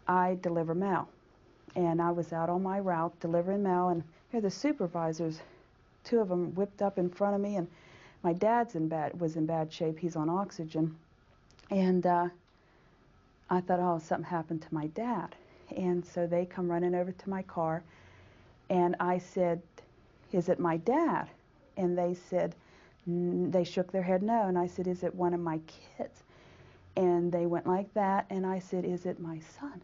I deliver mail. And I was out on my route delivering mail, and here the supervisors, two of them whipped up in front of me, and my dad's was in bad shape. He's on oxygen. And I thought, oh, something happened to my dad. And so they come running over to my car, and I said, is it my dad? And they said, they shook their head no. And I said, is it one of my kids? And they went like that, and I said, is it my son?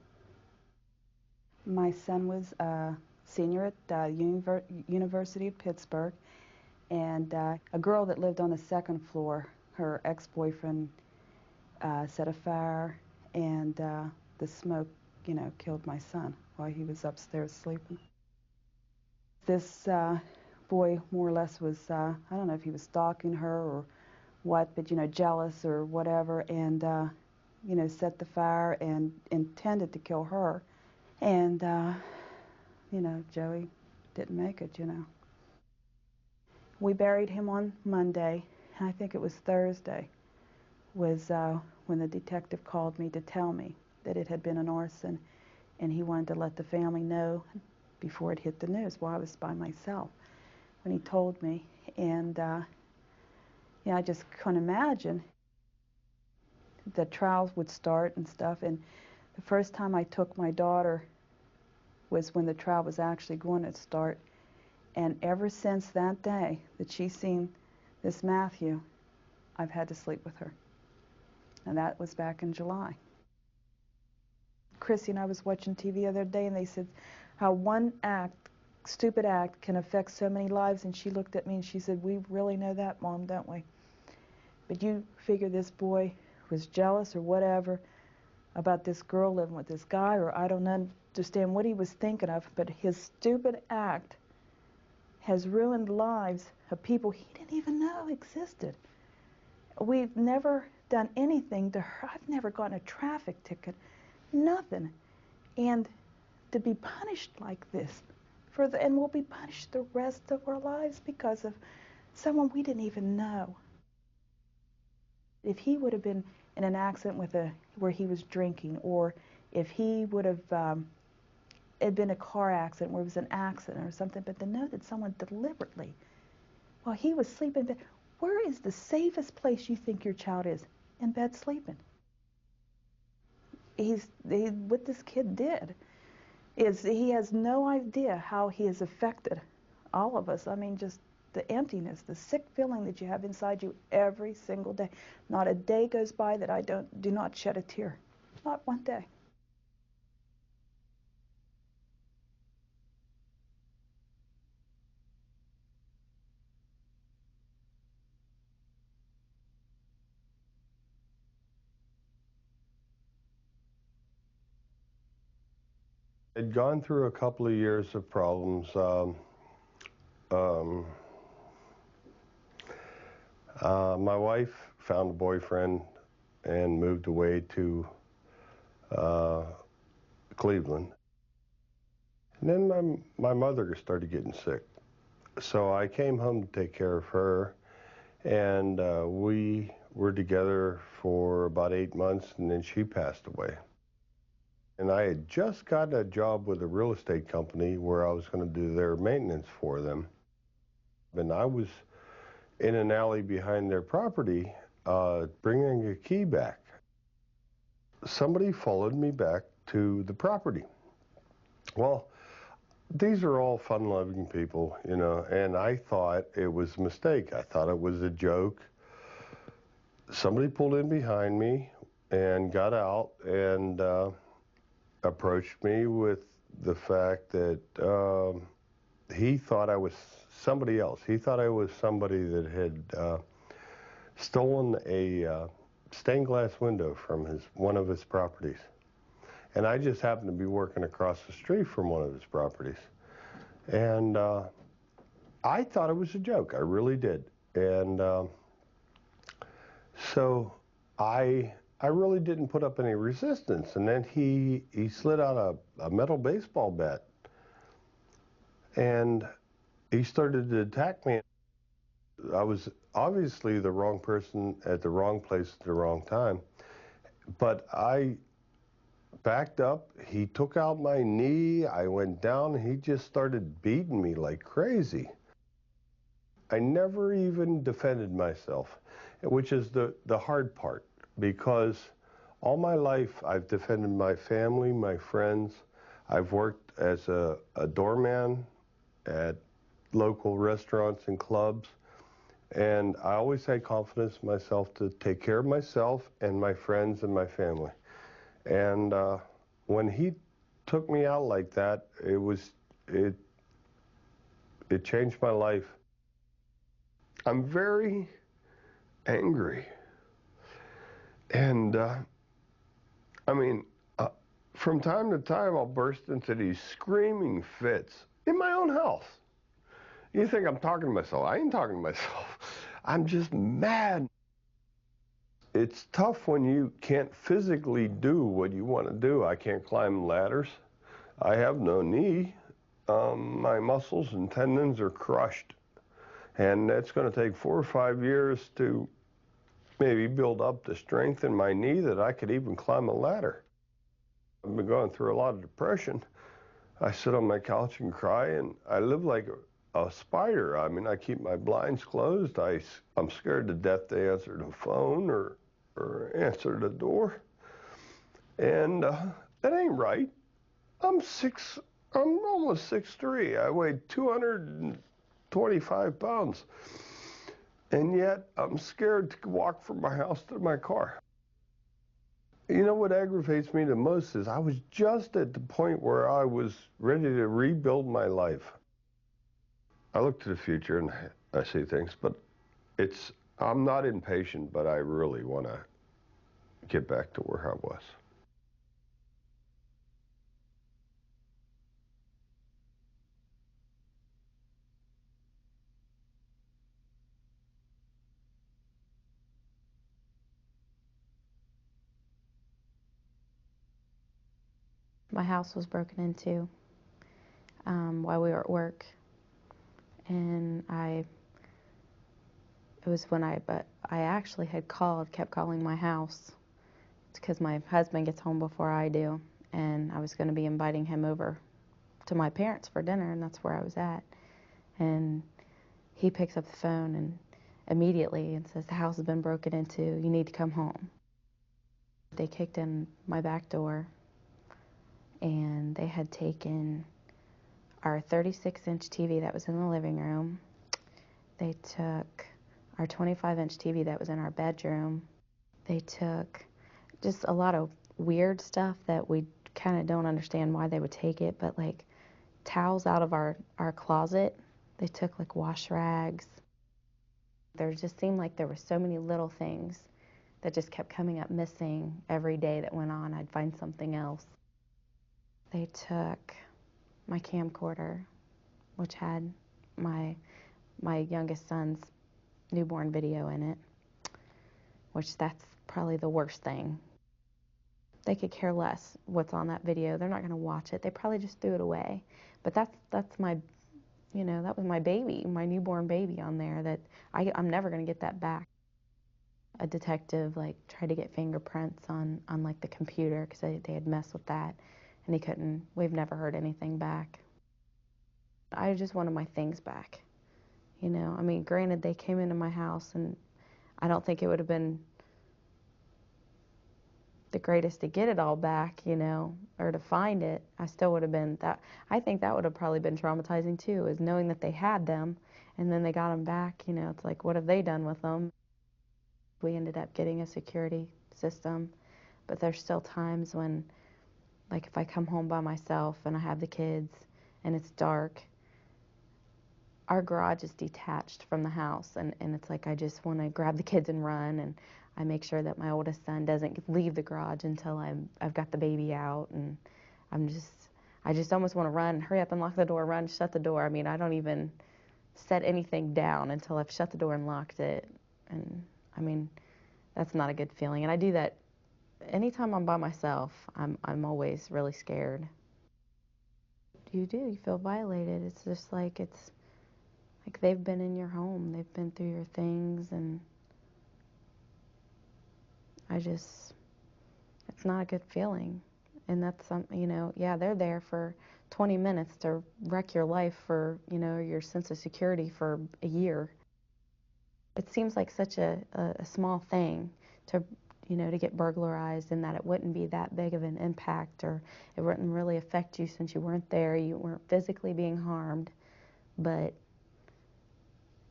My son was a senior at University of Pittsburgh, and a girl that lived on the second floor, her ex-boyfriend set a fire, and the smoke, killed my son while he was upstairs sleeping. This boy more or less was, I don't know if he was stalking her or what, but, jealous or whatever, and, set the fire and intended to kill her. And, Joey didn't make it, We buried him on Monday, and I think it was Thursday, was when the detective called me to tell me that it had been an arson, and he wanted to let the family know before it hit the news while I was by myself. When he told me, and I just couldn't imagine the trials would start and stuff. And the first time I took my daughter was when the trial was actually going to start. And ever since that day that she's seen this Matthew, I've had to sleep with her. And that was back in July. Chrissy and I was watching TV the other day, and they said how one stupid act, can affect so many lives. And she looked at me and she said, we really know that, Mom, don't we? But you figure this boy was jealous or whatever about this girl living with this guy, or I don't understand what he was thinking of, but his stupid act has ruined lives of people he didn't even know existed. We've never done anything to her. I've never gotten a traffic ticket, nothing. And to be punished like this, and we'll be punished the rest of our lives because of someone we didn't even know. If he would have been in an accident where he was drinking, or if he would have it been a car accident where it was an accident or something, but to know that someone deliberately, while he was sleeping, where is the safest place you think your child is? In bed sleeping. What this kid did is he has no idea how he has affected all of us. I mean, just the emptiness, the sick feeling that you have inside you every single day. Not a day goes by that I do not shed a tear. Not one day. I'd gone through a couple of years of problems. My wife found a boyfriend and moved away to Cleveland. And then my mother started getting sick. So I came home to take care of her, and we were together for about 8 months, and then she passed away. And I had just gotten a job with a real estate company where I was going to do their maintenance for them. And I was in an alley behind their property bringing a key back. Somebody followed me back to the property. Well, these are all fun-loving people, and I thought it was a mistake. I thought it was a joke. Somebody pulled in behind me and got out and approached me with the fact that he thought I was somebody else. He thought I was somebody that had stolen a stained glass window from one of his properties. And I just happened to be working across the street from one of his properties. And I thought it was a joke. I really did. And so I really didn't put up any resistance. And then he slid out a metal baseball bat, and he started to attack me. I was obviously the wrong person at the wrong place at the wrong time, but I backed up. He took out my knee. I went down. He just started beating me like crazy. I never even defended myself, which is the hard part, because all my life I've defended my family, my friends. I've worked as a doorman at local restaurants and clubs, and I always had confidence in myself to take care of myself and my friends and my family. And when he took me out like that, it changed my life. I'm very angry, and I mean, from time to time, I'll burst into these screaming fits in my own house. You think I'm talking to myself? I ain't talking to myself. I'm just mad. It's tough when you can't physically do what you want to do. I can't climb ladders. I have no knee. My muscles and tendons are crushed. And it's going to take 4 or 5 years to maybe build up the strength in my knee that I could even climb a ladder. I've been going through a lot of depression. I sit on my couch and cry, and I live like a spider. I mean, I keep my blinds closed. I'm scared to death to answer the phone or answer the door. And that ain't right. I'm almost 6'3". I weigh 225 pounds. And yet I'm scared to walk from my house to my car. You know what aggravates me the most is I was just at the point where I was ready to rebuild my life. I look to the future and I see things, but I'm not impatient, but I really want to get back to where I was. My house was broken into while we were at work, and it was when I actually had kept calling my house because my husband gets home before I do, and I was going to be inviting him over to my parents for dinner, and that's where I was at. And he picks up the phone and immediately and says, "The house has been broken into. You need to come home." They kicked in my back door, and they had taken our 36-inch TV that was in the living room. They took our 25-inch TV that was in our bedroom. They took just a lot of weird stuff that we kind of don't understand why they would take it, but like towels out of our closet. They took like wash rags. There just seemed like there were so many little things that just kept coming up missing every day that went on. I'd find something else. They took my camcorder, which had my youngest son's newborn video in it, which that's probably the worst thing. They could care less what's on that video. They're not going to watch it. They probably just threw it away. But that's my, that was my baby, my newborn baby on there that I'm never going to get that back. A detective tried to get fingerprints on like the computer because they had messed with that, and he couldn't. We've never heard anything back. I just wanted my things back. I mean, granted, they came into my house, and I don't think it would have been the greatest to get it all back, or to find it. I still would have been that. I think that would have probably been traumatizing too, is knowing that they had them, and then they got them back. It's like, what have they done with them? We ended up getting a security system, but there's still times when, like, if I come home by myself and I have the kids and it's dark, our garage is detached from the house, and it's like I just want to grab the kids and run, and I make sure that my oldest son doesn't leave the garage until I've got the baby out, and I just almost want to run, hurry up and lock the door, run, shut the door. I mean, I don't even set anything down until I've shut the door and locked it, and I mean, that's not a good feeling, and I do that anytime I'm by myself. I'm always really scared. You feel violated. It's just like they've been in your home, they've been through your things, and it's not a good feeling. And that's yeah, they're there for 20 minutes to wreck your life for, your sense of security for a year. It seems like such a small thing to, to get burglarized, and that it wouldn't be that big of an impact, or it wouldn't really affect you since you weren't there, you weren't physically being harmed. But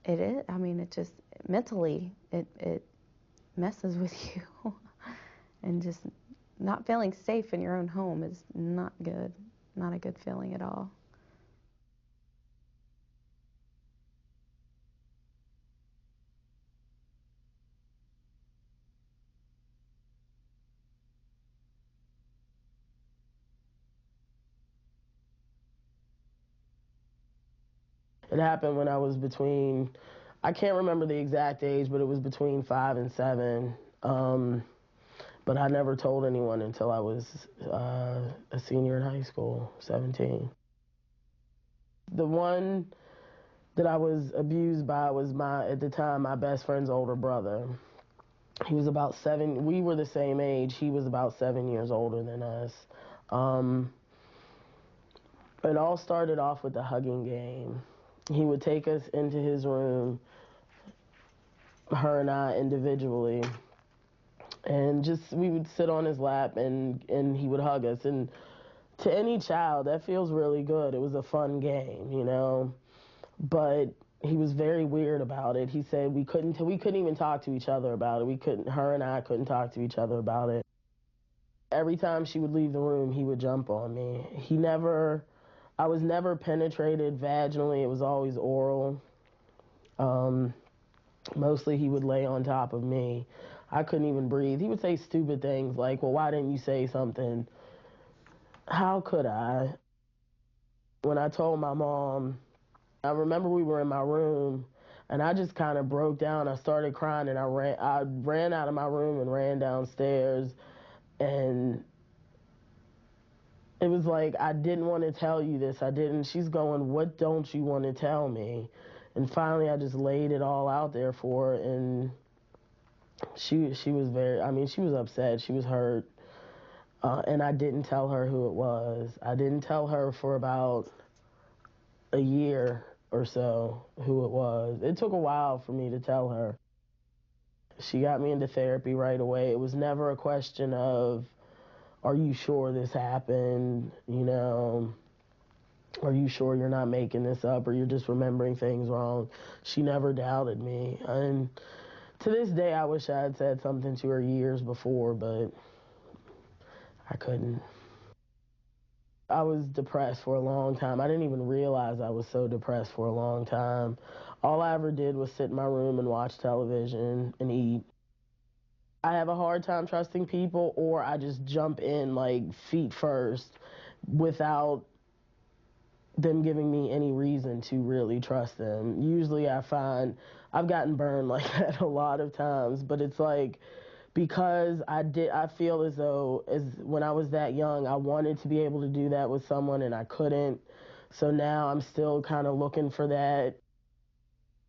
it is, it just, mentally, it messes with you. And just not feeling safe in your own home is not good. Not a good feeling at all. It happened when I was I can't remember the exact age, but it was between 5 and 7. But I never told anyone until I was a senior in high school, 17. The one that I was abused by was at the time, my best friend's older brother. He was about 7, we were the same age, he was about 7 years older than us. It all started off with the hugging game. He would take us into his room, her and I individually, and we would sit on his lap and he would hug us. And to any child, that feels really good. It was a fun game, But he was very weird about it. He said we couldn't even talk to each other about it. Her and I couldn't talk to each other about it. Every time she would leave the room, he would jump on me. I was never penetrated vaginally. It was always oral. Mostly he would lay on top of me. I couldn't even breathe. He would say stupid things like, well, why didn't you say something? How could I? When I told my mom, I remember we were in my room, and I just kind of broke down. I started crying, and I ran out of my room and ran downstairs. And it was like, I didn't want to tell you this. I didn't. She's going, what don't you want to tell me? And finally, I just laid it all out there for her, and she was she was upset. She was hurt. And I didn't tell her who it was. I didn't tell her for about a year or so who it was. It took a while for me to tell her. She got me into therapy right away. It was never a question of, are you sure this happened? Are you sure you're not making this up, or you're just remembering things wrong? She never doubted me. And to this day, I wish I had said something to her years before, but I couldn't. I was depressed for a long time. I didn't even realize I was so depressed for a long time. All I ever did was sit in my room and watch television and eat. I have a hard time trusting people, or I just jump in like feet first without them giving me any reason to really trust them. Usually I find I've gotten burned like that a lot of times, but it's like, because I feel as though when I was that young, I wanted to be able to do that with someone and I couldn't. So now I'm still kind of looking for that.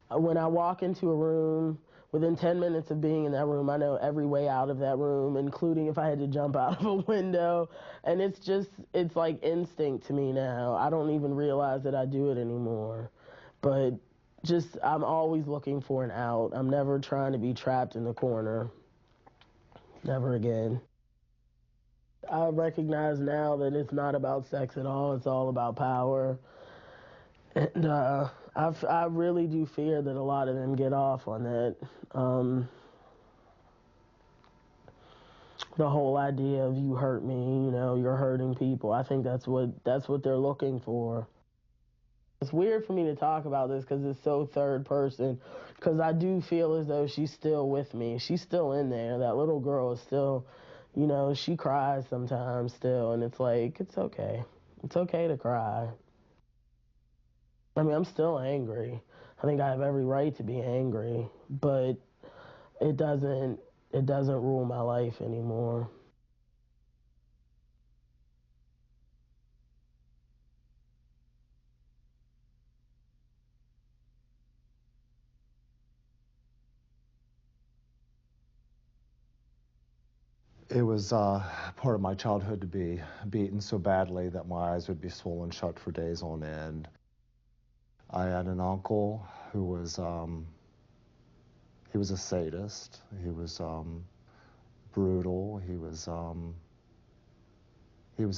When I walk into a room, within 10 minutes of being in that room, I know every way out of that room, including if I had to jump out of a window. And it's like instinct to me now. I don't even realize that I do it anymore. But I'm always looking for an out. I'm never trying to be trapped in the corner. Never again. I recognize now that it's not about sex at all. It's all about power. And I really do fear that a lot of them get off on that. The whole idea of you hurt me, you're hurting people. I think that's what they're looking for. It's weird for me to talk about this because it's so third person, because I do feel as though she's still with me. She's still in there. That little girl is still, she cries sometimes still, and it's like, it's okay. It's okay to cry. I'm still angry. I think I have every right to be angry, but it doesn't rule my life anymore. It was part of my childhood to be beaten so badly that my eyes would be swollen shut for days on end. I had an uncle who was, he was a sadist. He was brutal. He was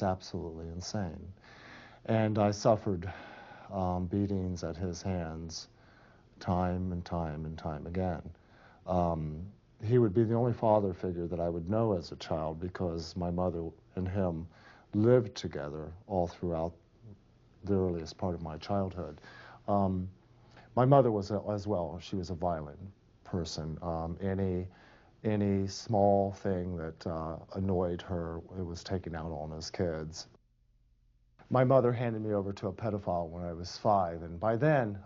absolutely insane. And I suffered beatings at his hands time and time and time again. He would be the only father figure that I would know as a child because my mother and him lived together all throughout the earliest part of my childhood. My mother was as well. She was a violent person. Any small thing that annoyed her, it was taken out on us kids. My mother handed me over to a pedophile when I was 5, and by then,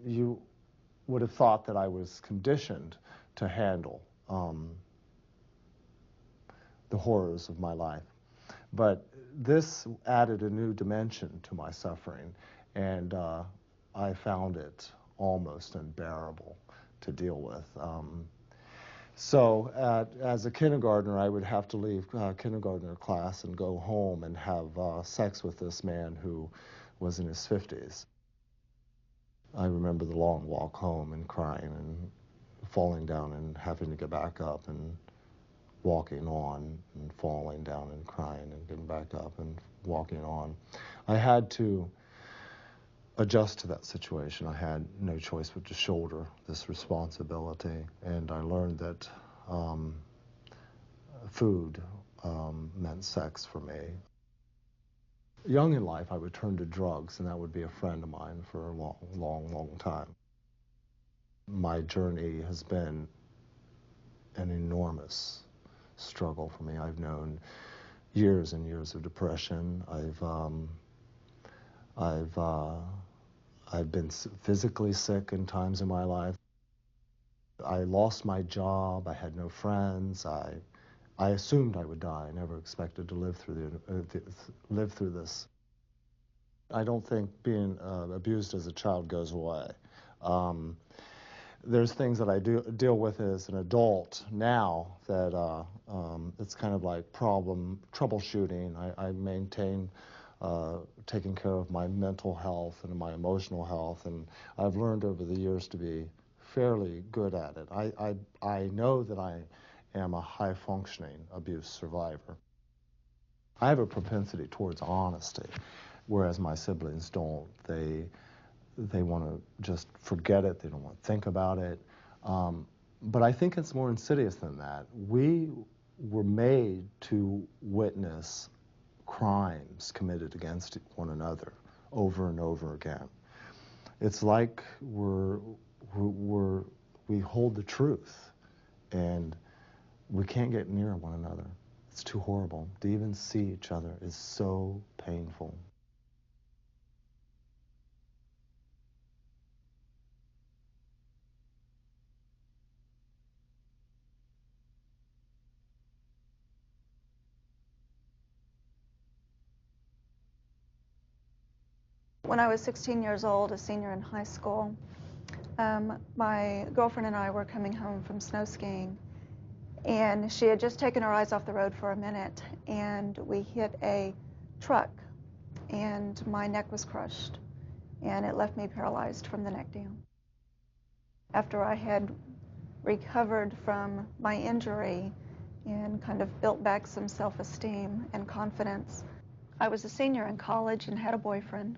you would have thought that I was conditioned to handle the horrors of my life. But this added a new dimension to my suffering, and I found it almost unbearable to deal with. So as a kindergartner, I would have to leave kindergartner class and go home and have sex with this man who was in his 50s. I remember the long walk home and crying and falling down and having to get back up and walking on and falling down and crying and getting back up and walking on. I had to adjust to that situation. I had no choice but to shoulder this responsibility, and I learned that food meant sex for me. Young in life, I would turn to drugs, and that would be a friend of mine for a long, long, long time. My journey has been an enormous struggle for me. I've known years and years of depression. I've been physically sick in times in my life. I lost my job. I had no friends. I assumed I would die. I never expected to live through this. I don't think being abused as a child goes away. There's things that I deal with as an adult now that it's kind of like troubleshooting. I maintain taking care of my mental health and my emotional health, and I've learned over the years to be fairly good at it. I know that I am a high-functioning abuse survivor. I have a propensity towards honesty, whereas my siblings don't. They want to just forget it. They don't want to think about it. But I think it's more insidious than that. We were made to witness crimes committed against one another over and over again. It's like we hold the truth, and we can't get near one another. It's too horrible. To even see each other is so painful. When I was 16 years old, a senior in high school, my girlfriend and I were coming home from snow skiing, and she had just taken her eyes off the road for a minute, and we hit a truck, and my neck was crushed, and it left me paralyzed from the neck down. After I had recovered from my injury and kind of built back some self-esteem and confidence, I was a senior in college and had a boyfriend.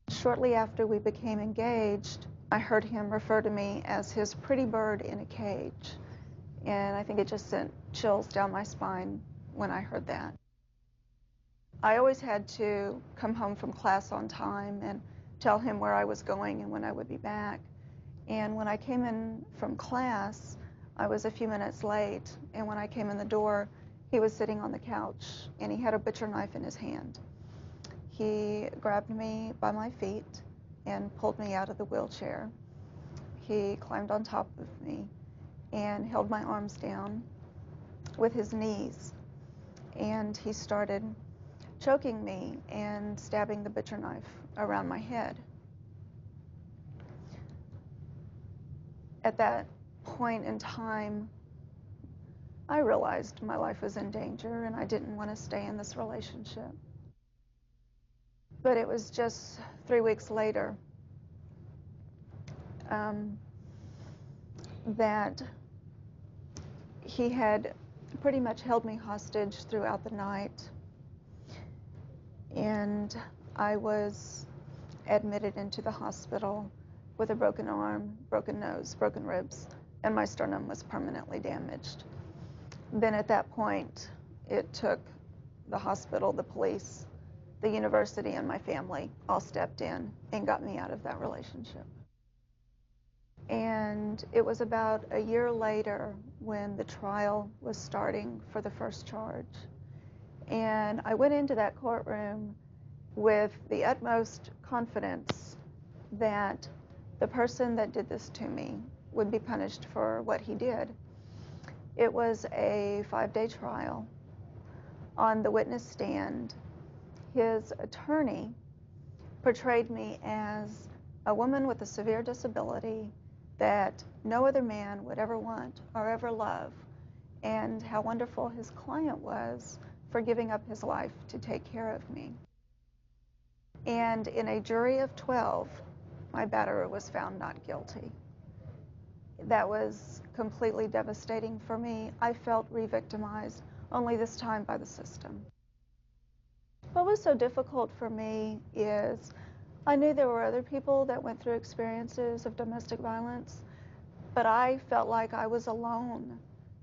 Shortly after we became engaged, I heard him refer to me as his pretty bird in a cage. And I think it just sent chills down my spine when I heard that. I always had to come home from class on time and tell him where I was going and when I would be back. And when I came in from class, I was a few minutes late. And when I came in the door, he was sitting on the couch and he had a butcher knife in his hand. He grabbed me by my feet and pulled me out of the wheelchair. He climbed on top of me and held my arms down with his knees. And he started choking me and stabbing the butcher knife around my head. At that point in time, I realized my life was in danger and I didn't want to stay in this relationship. But it was just 3 weeks later that he had pretty much held me hostage throughout the night. And I was admitted into the hospital with a broken arm, broken nose, broken ribs, and my sternum was permanently damaged. Then at that point, it took the hospital, the police, the university, and my family all stepped in and got me out of that relationship. And it was about a year later when the trial was starting for the first charge. And I went into that courtroom with the utmost confidence that the person that did this to me would be punished for what he did. It was a 5-day trial. On the witness stand, his attorney portrayed me as a woman with a severe disability that no other man would ever want or ever love, and how wonderful his client was for giving up his life to take care of me. And in a jury of 12, my batterer was found not guilty. That was completely devastating for me. I felt re-victimized, only this time by the system. What was so difficult for me is I knew there were other people that went through experiences of domestic violence, but I felt like I was alone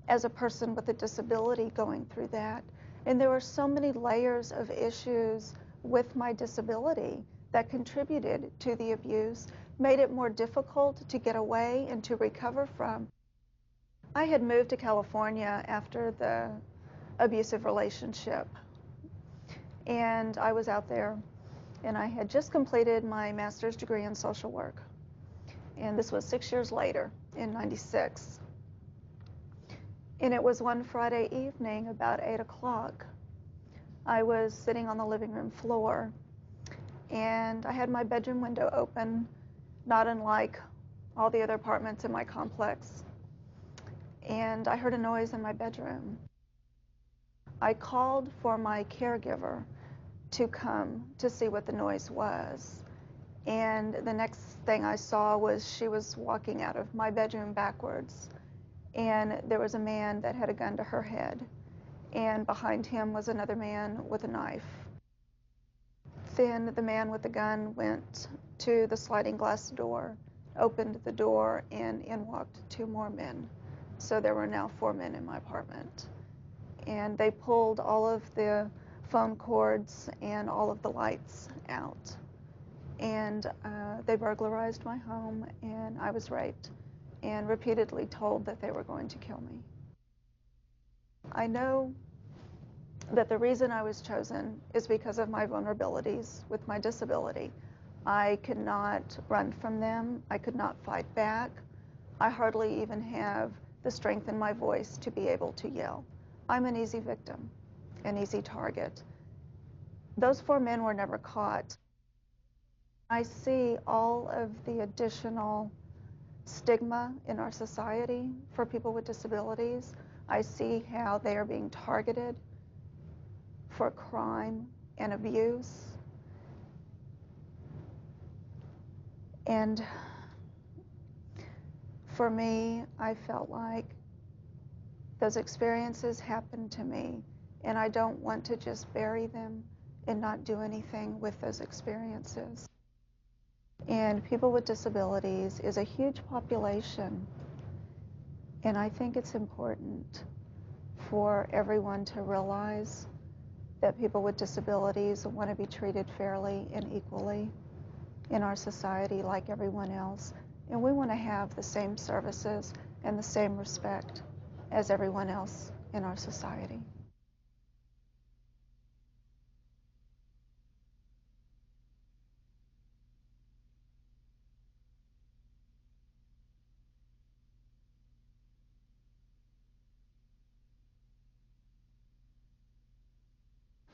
as a person with a disability going through that. And there were so many layers of issues with my disability that contributed to the abuse, made it more difficult to get away and to recover from. I had moved to California after the abusive relationship, and I was out there, and I had just completed my master's degree in social work. And this was 6 years later, in '96. And it was one Friday evening about 8 o'clock. I was sitting on the living room floor, and I had my bedroom window open, not unlike all the other apartments in my complex. And I heard a noise in my bedroom. I called for my caregiver to come to see what the noise was. And the next thing I saw was she was walking out of my bedroom backwards. And there was a man that had a gun to her head. And behind him was another man with a knife. Then the man with the gun went to the sliding glass door, opened the door, and in walked 2 more men. So there were now 4 men in my apartment. And they pulled all of the phone cords and all of the lights out. And they burglarized my home, and I was raped and repeatedly told that they were going to kill me. I know that the reason I was chosen is because of my vulnerabilities with my disability. I could not run from them. I could not fight back. I hardly even have the strength in my voice to be able to yell. I'm an easy victim, an easy target. Those 4 men were never caught. I see all of the additional stigma in our society for people with disabilities. I see how they are being targeted for crime and abuse. And for me, I felt like those experiences happened to me, and I don't want to just bury them and not do anything with those experiences. And people with disabilities is a huge population, and I think it's important for everyone to realize that people with disabilities want to be treated fairly and equally in our society like everyone else. And we want to have the same services and the same respect as everyone else in our society.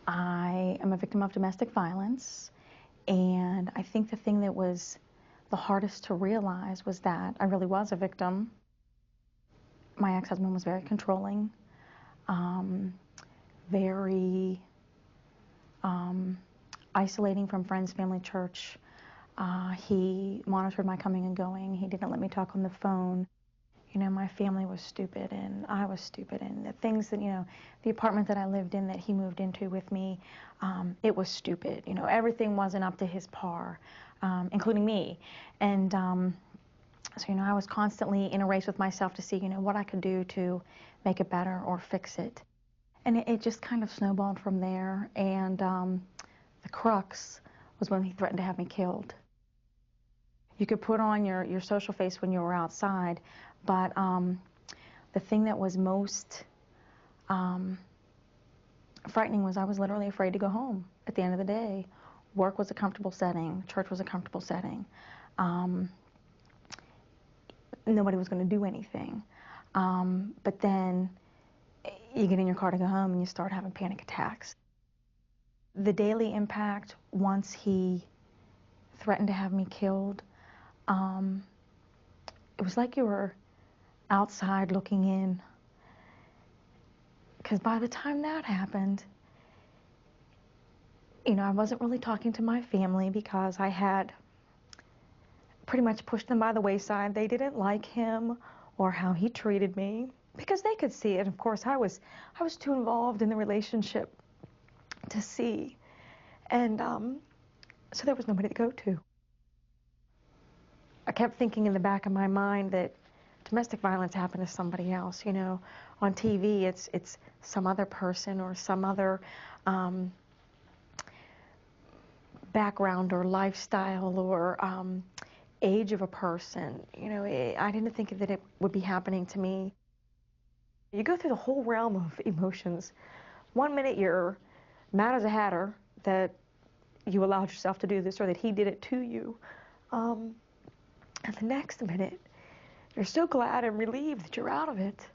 I am a victim of domestic violence, and I think the thing that was the hardest to realize was that I really was a victim. My ex-husband was very controlling. very isolating from friends, family, church. He monitored my coming and going. He didn't let me talk on the phone. You know, my family was stupid and I was stupid, and the things that, you know, the apartment that I lived in that he moved into with me, it was stupid. You know, everything wasn't up to his par, including me. And so, you know, I was constantly in a race with myself to see, you know, what I could do to make it better or fix it. And it just kind of snowballed from there. And the crux was when he threatened to have me killed. You could put on your social face when you were outside, but the thing that was most frightening was I was literally afraid to go home at the end of the day. Work was a comfortable setting. Church was a comfortable setting. Nobody was going to do anything. But then you get in your car to go home and you start having panic attacks. The daily impact, once he threatened to have me killed, it was like you were outside looking in. Because by the time that happened, you know, I wasn't really talking to my family because I had pretty much pushed them by the wayside. They didn't like him or how he treated me because they could see it. Of course, I was too involved in the relationship to see. And so there was nobody to go to. I kept thinking in the back of my mind that domestic violence happened to somebody else. You know, on TV, it's some other person or some other background or lifestyle or age of a person. You know, I didn't think that it would be happening to me. You go through the whole realm of emotions. One minute you're mad as a hatter that you allowed yourself to do this or that he did it to you. And the next minute, you're so glad and relieved that you're out of it.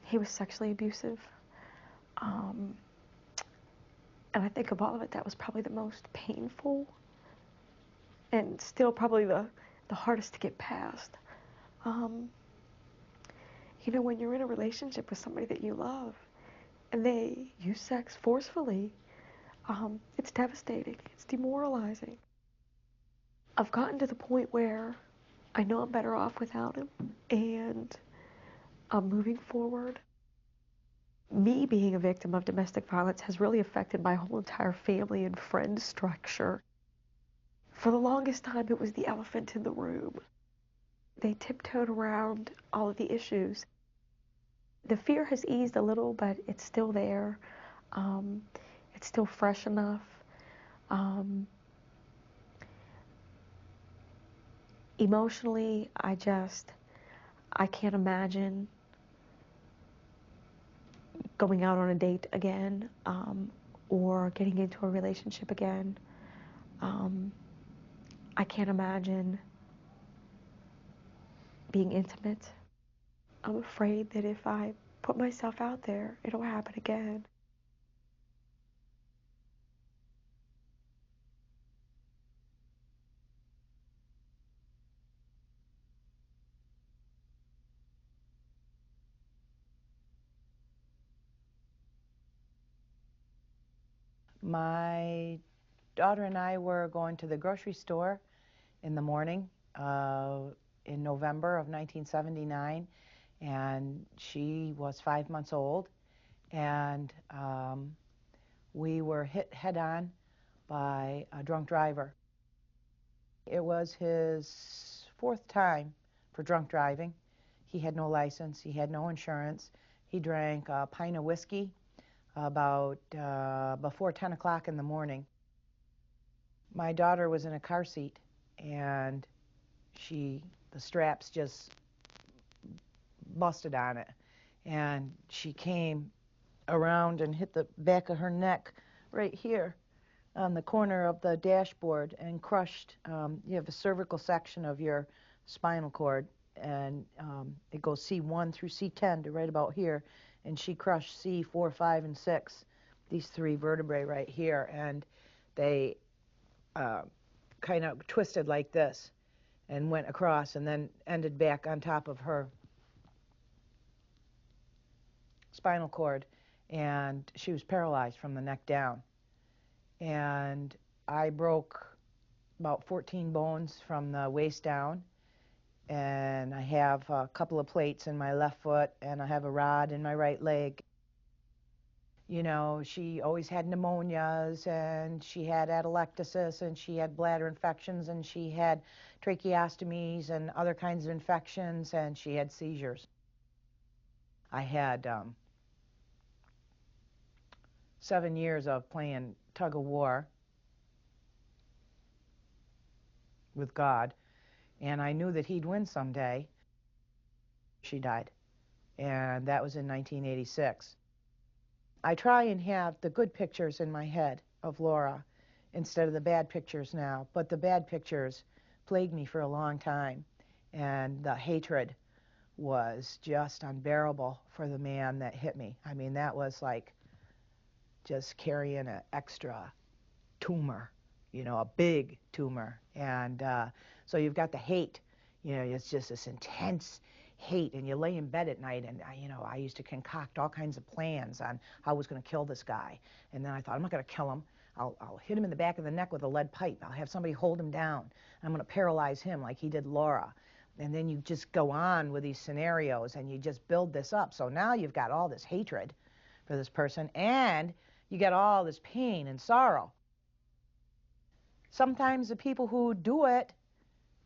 He was sexually abusive. And I think of all of it, that was probably the most painful and still probably the hardest to get past. You know, when you're in a relationship with somebody that you love and they use sex forcefully, it's devastating. It's demoralizing. I've gotten to the point where I know I'm better off without him, and I'm moving forward. Me being a victim of domestic violence has really affected my whole entire family and friend structure. For the longest time, it was the elephant in the room. They tiptoed around all of the issues. The fear has eased a little, but it's still there. It's still fresh enough. Emotionally, I can't imagine going out on a date again, or getting into a relationship again. I can't imagine being intimate. I'm afraid that if I put myself out there, it'll happen again. My daughter and I were going to the grocery store in the morning in November of 1979, and she was 5 months old, and we were hit head-on by a drunk driver. It was his fourth time for drunk driving. He had no license, he had no insurance. He drank a pint of whiskey about before 10 o'clock in the morning. My daughter was in a car seat, and the straps just busted on it, and she came around and hit the back of her neck right here on the corner of the dashboard and crushed. You have a cervical section of your spinal cord, and it goes C1 through C10 to right about here, and she crushed C4, 5, and 6, these three vertebrae right here, and they kind of twisted like this and went across and then ended back on top of her spinal cord, and she was paralyzed from the neck down. And I broke about 14 bones from the waist down, and I have a couple of plates in my left foot, and I have a rod in my right leg. You know, she always had pneumonias, and she had atelectasis, and she had bladder infections, and she had tracheostomies and other kinds of infections, and she had seizures. I had 7 years of playing tug of war with God, and I knew that he'd win someday. She died, and that was in 1986. I try and have the good pictures in my head of Laura instead of the bad pictures now, but the bad pictures plagued me for a long time, and the hatred was just unbearable for the man that hit me. I mean, that was like just carrying an extra tumor, you know, a big tumor. And so you've got the hate, you know, it's just this intense hate, and you lay in bed at night, and you know, I used to concoct all kinds of plans on how I was going to kill this guy. And then I thought, I'm not going to kill him. I'll hit him in the back of the neck with a lead pipe. I'll have somebody hold him down. I'm going to paralyze him like he did Laura. And then you just go on with these scenarios, and you just build this up. So now you've got all this hatred for this person, and you get all this pain and sorrow. Sometimes the people who do it,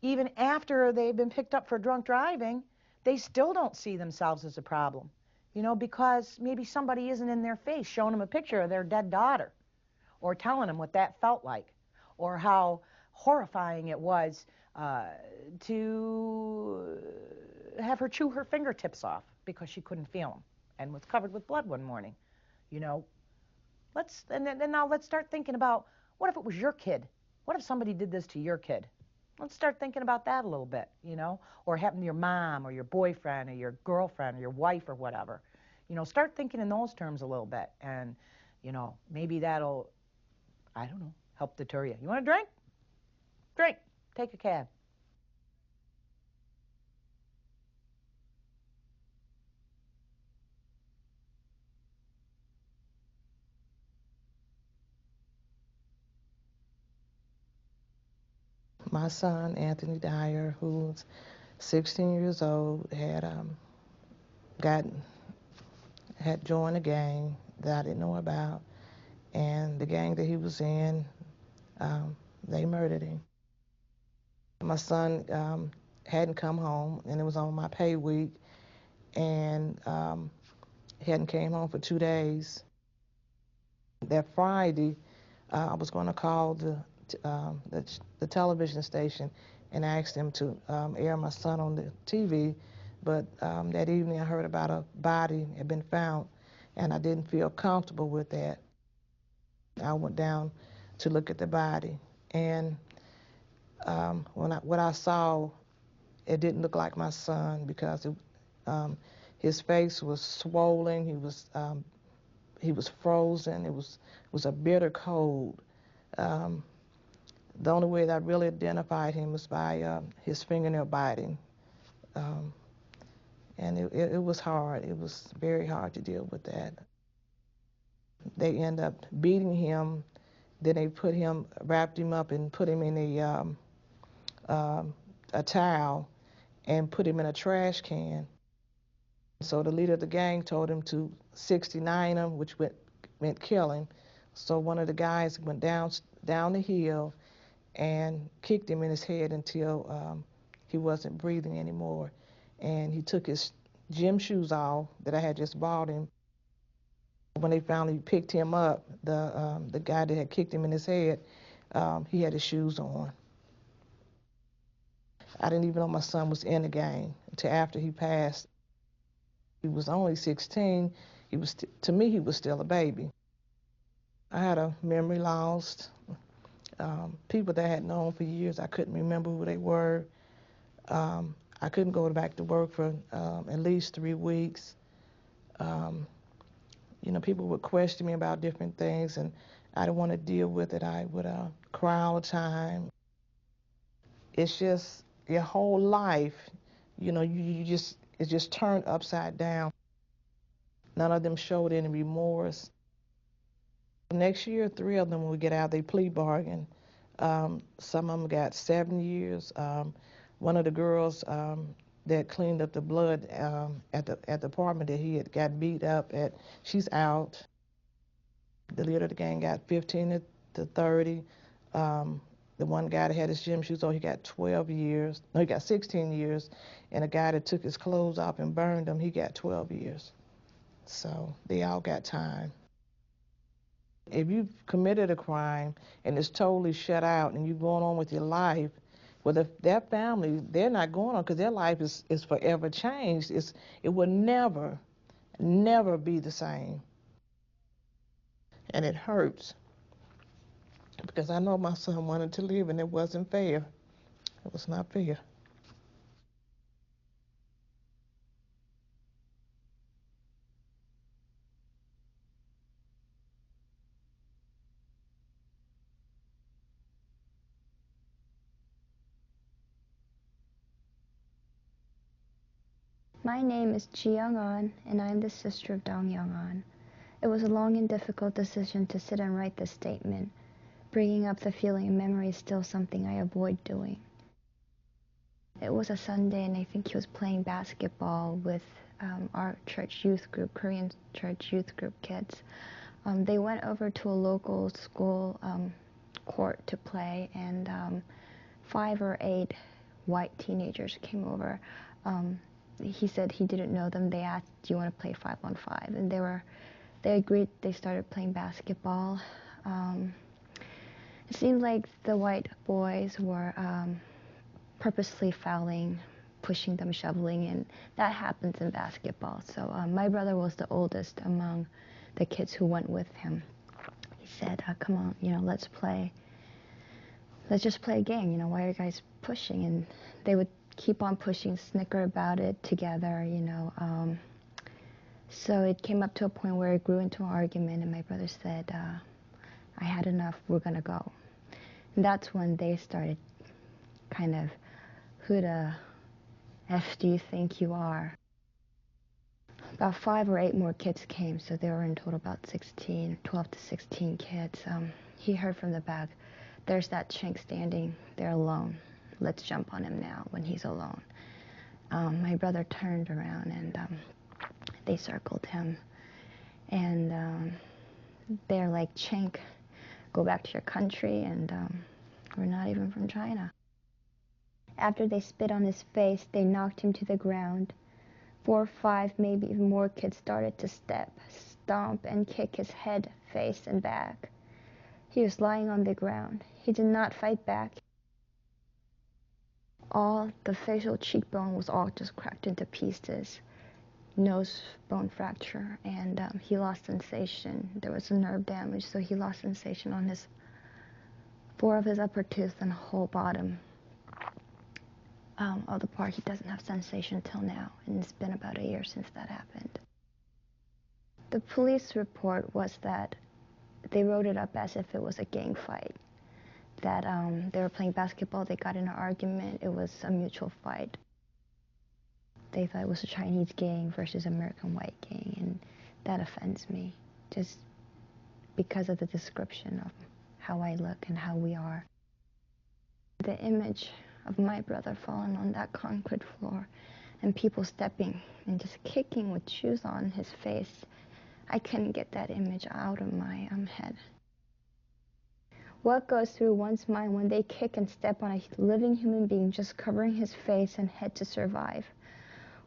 even after they've been picked up for drunk driving, they still don't see themselves as a problem, you know, because maybe somebody isn't in their face showing them a picture of their dead daughter, or telling them what that felt like, or how horrifying it was to have her chew her fingertips off because she couldn't feel them and was covered with blood one morning. You know, now let's start thinking about, what if it was your kid? What if somebody did this to your kid? Let's start thinking about that a little bit, you know, or it happened to your mom or your boyfriend or your girlfriend or your wife or whatever. You know, start thinking in those terms a little bit, and, you know, maybe that'll, I don't know, help deter you. You want a drink? Drink. Take a cab. My son, Anthony Dyer, who's 16 years old, had joined a gang that I didn't know about, and the gang that he was in, they murdered him. My son hadn't come home, and it was on my pay week, and he hadn't came home for 2 days. That Friday, I was going to call the television station and asked them to air my son on the TV, but that evening I heard about a body had been found, and I didn't feel comfortable with that. I went down to look at the body, and what I saw, it didn't look like my son, because his face was swollen. He was frozen. It was a bitter cold. The only way that I really identified him was by his fingernail biting. And it was hard. It was very hard to deal with that. They ended up beating him. Then they wrapped him up and put him in a towel and put him in a trash can. So the leader of the gang told him to 69 him, which meant kill him. So one of the guys went down the hill and kicked him in his head until he wasn't breathing anymore. And he took his gym shoes off that I had just bought him. When they finally picked him up, the guy that had kicked him in his head, he had his shoes on. I didn't even know my son was in the gang until after he passed. He was only 16. To me, he was still a baby. I had a memory loss. People that I had known for years, I couldn't remember who they were. I couldn't go back to work for at least 3 weeks. You know, people would question me about different things, and I didn't want to deal with it. I would cry all the time. It's just your whole life, you know, it's just turned upside down. None of them showed any remorse. Next year, 3 of them will get out. They plea bargain. Some of them got 7 years. One of the girls that cleaned up the blood at the apartment that he had got beat up at, she's out. The leader of the gang got 15 to 30. The one guy that had his gym shoes on, he got 12 years. No, he got 16 years. And a guy that took his clothes off and burned them, he got 12 years. So they all got time. If you've committed a crime and it's totally shut out and you're going on with your life, well, their family, they're not going on because their life is forever changed. It will never, never be the same. And it hurts because I know my son wanted to live and it wasn't fair. It was not fair. My name is Ji Young-an, and I am the sister of Dong Young-an. It was a long and difficult decision to sit and write this statement. Bringing up the feeling and memory is still something I avoid doing. It was a Sunday, and I think he was playing basketball with our church youth group, Korean church youth group kids. They went over to a local school court to play, and 5 or 8 white teenagers came over. He said he didn't know them. They asked, "Do you want to play 5-on-5?" And they agreed. They started playing basketball. It seemed like the white boys were purposely fouling, pushing them, shoveling, and that happens in basketball. So my brother was the oldest among the kids who went with him. He said, "Come on, let's play. Let's just play a game. Why are you guys pushing?" And they would keep on pushing, snicker about it together, So it came up to a point where it grew into an argument, and my brother said, "I had enough, we're gonna go." And that's when they started kind of, "Who the F do you think you are?" About 5 or 8 more kids came, so there were in total about 12 to 16 kids. He heard from the back, "There's that chink standing there alone. Let's jump on him now when he's alone." My brother turned around and they circled him. And they're like, "Chink, go back to your country, and we're not even from China." After they spit on his face, they knocked him to the ground. 4 or 5, maybe even more kids started to step, stomp, and kick his head, face, and back. He was lying on the ground. He did not fight back. All the facial cheekbone was all just cracked into pieces. Nose bone fracture, and he lost sensation. There was a nerve damage, so he lost sensation on 4 of his upper teeth and whole bottom of the part. He doesn't have sensation till now, and it's been about a year since that happened. The police report was that they wrote it up as if it was a gang fight. That they were playing basketball, they got in an argument, it was a mutual fight. They thought it was a Chinese gang versus American white gang, and that offends me, just because of the description of how I look and how we are. The image of my brother falling on that concrete floor and people stepping and just kicking with shoes on his face, I couldn't get that image out of my head. What goes through one's mind when they kick and step on a living human being just covering his face and head to survive?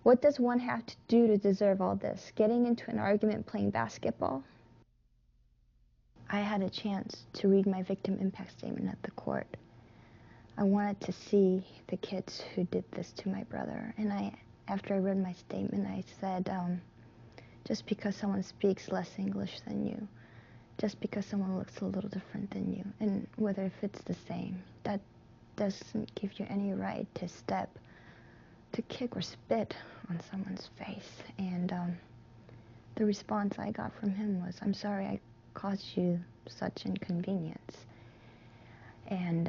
What does one have to do to deserve all this? Getting into an argument playing basketball? I had a chance to read my victim impact statement at the court. I wanted to see the kids who did this to my brother. And after I read my statement, I said, just because someone speaks less English than you, just because someone looks a little different than you, and whether if it's the same, that doesn't give you any right to step, to kick or spit on someone's face. And the response I got from him was, "I'm sorry I caused you such inconvenience. And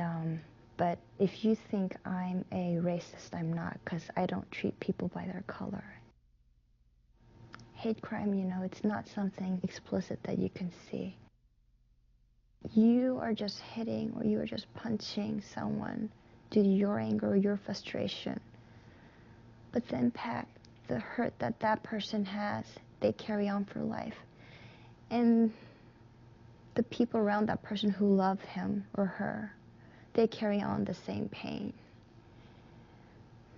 but if you think I'm a racist, I'm not, because I don't treat people by their color." hate crime, you know, it's not something explicit that you can see. You are just hitting or you are just punching someone due to your anger or your frustration. But the impact, the hurt that that person has, they carry on for life. And the people around that person who love him or her, they carry on the same pain.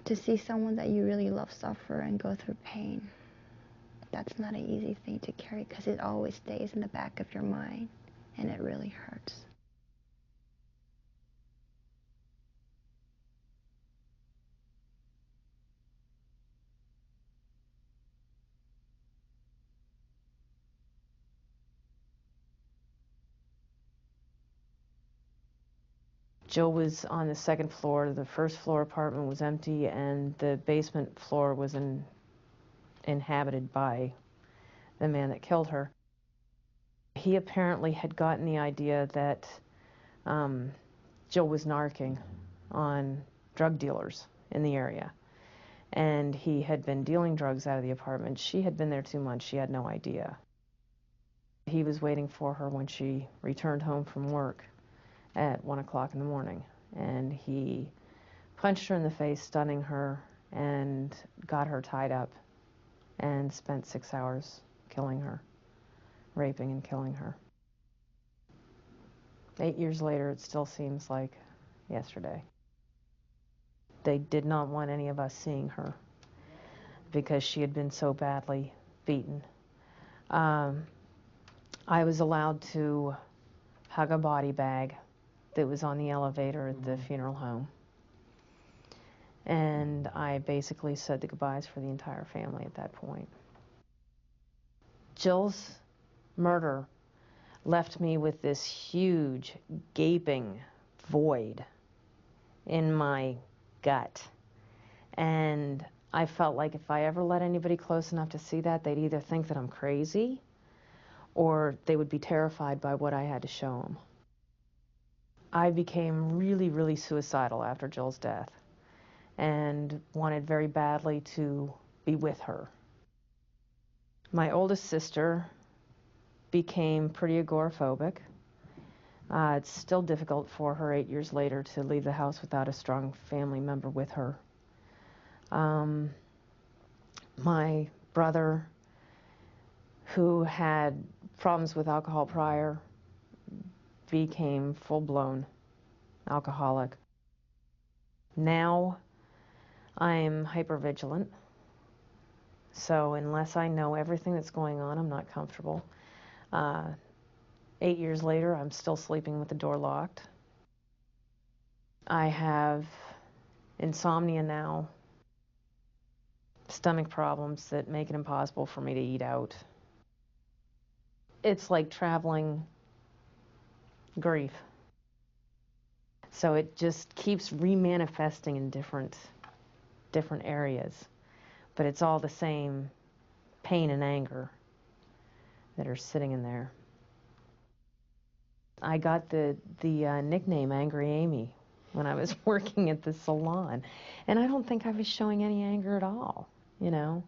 To see someone that you really love suffer and go through pain, that's not an easy thing to carry because it always stays in the back of your mind and it really hurts. Jill was on the second floor. The first floor apartment was empty, and the basement floor was inhabited by the man that killed her. He apparently had gotten the idea that Jill was narking on drug dealers in the area, and he had been dealing drugs out of the apartment. She had been there 2 months. She had no idea. He was waiting for her when she returned home from work at 1 o'clock in the morning, and he punched her in the face, stunning her, and got her tied up and spent 6 hours killing her, raping and killing her. 8 years later, it still seems like yesterday. They did not want any of us seeing her because she had been so badly beaten. I was allowed to hug a body bag that was on the elevator at the funeral home. And I basically said the goodbyes for the entire family at that point. Jill's murder left me with this huge, gaping void in my gut. And I felt like if I ever let anybody close enough to see that, they'd either think that I'm crazy or they would be terrified by what I had to show them. I became really, really suicidal after Jill's death and wanted very badly to be with her. My oldest sister became pretty agoraphobic. It's still difficult for her 8 years later to leave the house without a strong family member with her. My brother, who had problems with alcohol prior, became full-blown alcoholic. Now I'm hypervigilant, so unless I know everything that's going on, I'm not comfortable. 8 years later, I'm still sleeping with the door locked. I have insomnia now, stomach problems that make it impossible for me to eat out. It's like traveling grief. So it just keeps remanifesting in different areas. But it's all the same pain and anger that are sitting in there. I got the nickname Angry Amy when I was working at the salon. And I don't think I was showing any anger at all, you know.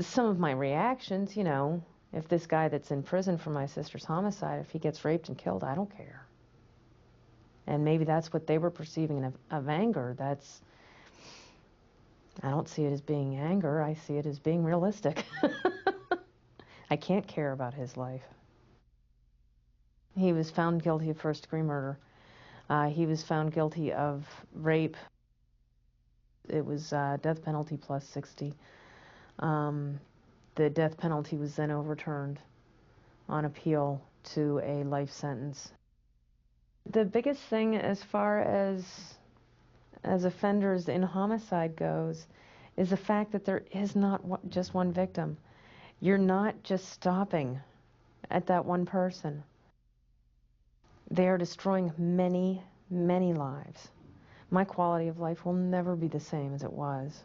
Some of my reactions, you know, if this guy that's in prison for my sister's homicide, if he gets raped and killed, I don't care. And maybe that's what they were perceiving of anger. I don't see it as being anger. I see it as being realistic. I can't care about his life. He was found guilty of first-degree murder. He was found guilty of rape. It was death penalty plus 60. The death penalty was then overturned on appeal to a life sentence. The biggest thing as far as offenders in homicide goes is the fact that there is not just one victim. You're not just stopping at that one person. They are destroying many, many lives. My quality of life will never be the same as it was.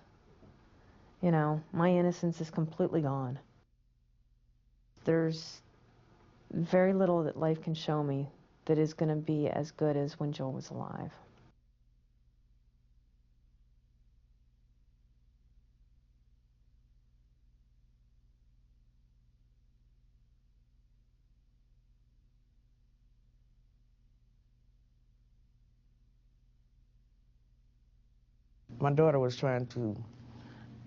You know, my innocence is completely gone. There's very little that life can show me that is going to be as good as when Jill was alive. my daughter was trying to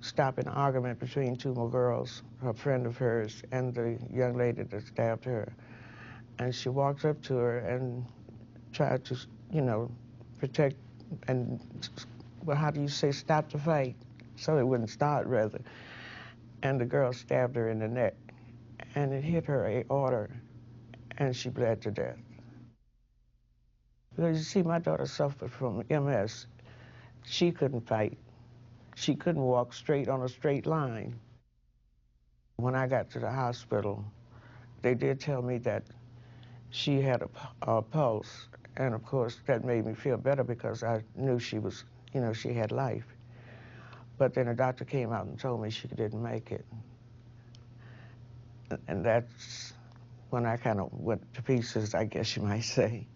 stop an argument between two more girls, a friend of hers and the young lady that stabbed her. And she walked up to her and tried to, you know, protect and, well, how do you say, stop the fight? So it wouldn't start, rather. And the girl stabbed her in the neck, and it hit her aorta, and she bled to death. Because you see, my daughter suffered from MS. She couldn't fight. She couldn't walk straight on a straight line. When I got to the hospital, they did tell me that she had a pulse, and of course that made me feel better because I knew she was, you know, she had life. But then a doctor came out and told me she didn't make it. And that's when I kind of went to pieces, I guess you might say.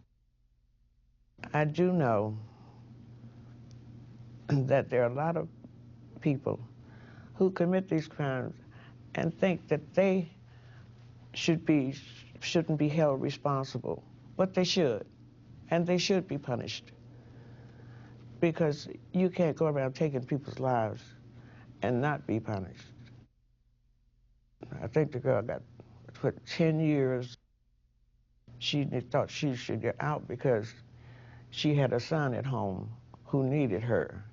I do know that there are a lot of people who commit these crimes and think that they shouldn't be held responsible, but they should, and they should be punished, because you can't go around taking people's lives and not be punished. I think the girl got put 10 years. She thought she should get out because she had a son at home who needed her.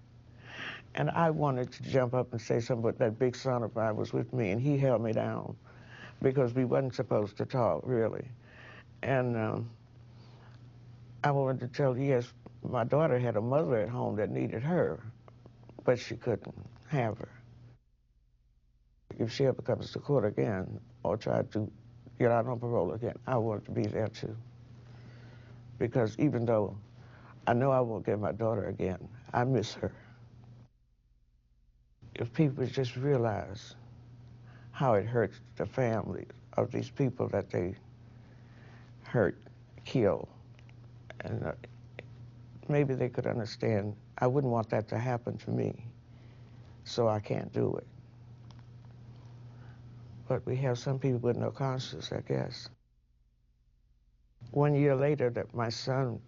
And I wanted to jump up and say something, but that big son of mine was with me, and he held me down because we wasn't supposed to talk, really. And I wanted to tell you, yes, my daughter had a mother at home that needed her, but she couldn't have her. If she ever comes to court again or tried to get out on parole again, I want to be there too. Because even though I know I won't get my daughter again, I miss her. If people just realize how it hurts the families of these people that they hurt, kill, and maybe they could understand, I wouldn't want that to happen to me, so I can't do it. But we have some people with no conscience, I guess. 1 year later, that my son,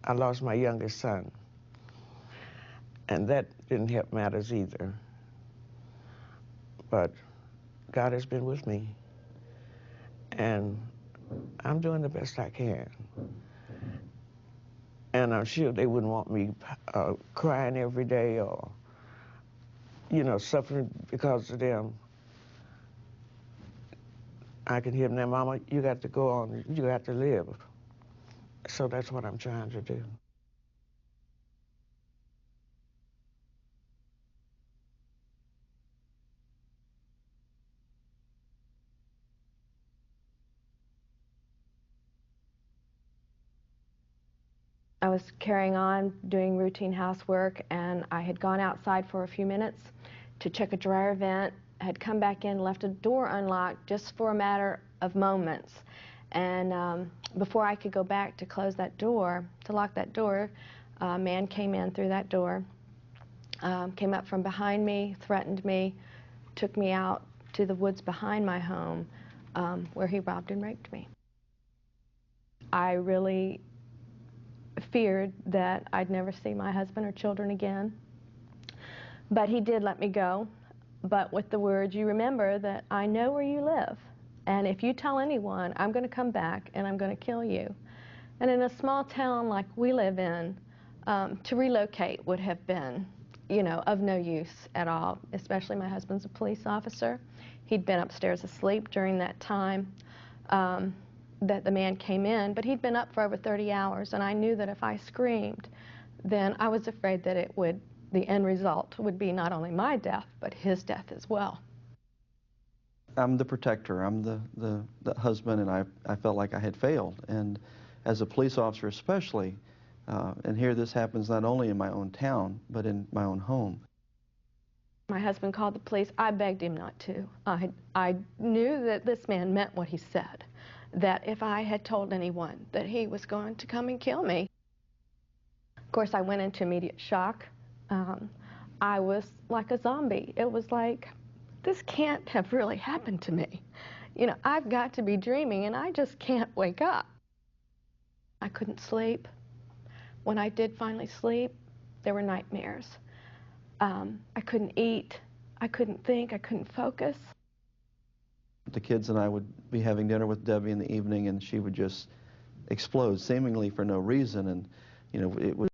I lost my youngest son, and that didn't help matters either. But God has been with me, and I'm doing the best I can. And I'm sure they wouldn't want me crying every day or, you know, suffering because of them. I can hear them now, Mama, you got to go on, you got to live. So that's what I'm trying to do. I was carrying on doing routine housework, and I had gone outside for a few minutes to check a dryer vent, had come back in, left a door unlocked just for a matter of moments. And before I could go back to close that door, to lock that door, a man came in through that door, came up from behind me, threatened me, took me out to the woods behind my home, where he robbed and raped me. I really feared that I'd never see my husband or children again. But he did let me go, but with the words, you remember that I know where you live, and if you tell anyone, I'm going to come back and I'm going to kill you. And in a small town like we live in, to relocate would have been, you know, of no use at all, especially my husband's a police officer. He'd been upstairs asleep during that time that the man came in, but he'd been up for over 30 hours, and I knew that if I screamed, then I was afraid that it would, the end result would be not only my death, but his death as well. I'm the protector, I'm the husband, and I felt like I had failed. And as a police officer especially, and here this happens not only in my own town, but in my own home. My husband called the police. I begged him not to. I knew that this man meant what he said, that if I had told anyone that he was going to come and kill me. Of course, I went into immediate shock. I was like a zombie. It was like, this can't have really happened to me. You know, I've got to be dreaming, and I just can't wake up. I couldn't sleep. When I did finally sleep, They were nightmares. I couldn't eat. I couldn't think. I couldn't focus. The kids and I would be having dinner with Debbie in the evening, and she would just explode, seemingly for no reason. And, you know, it was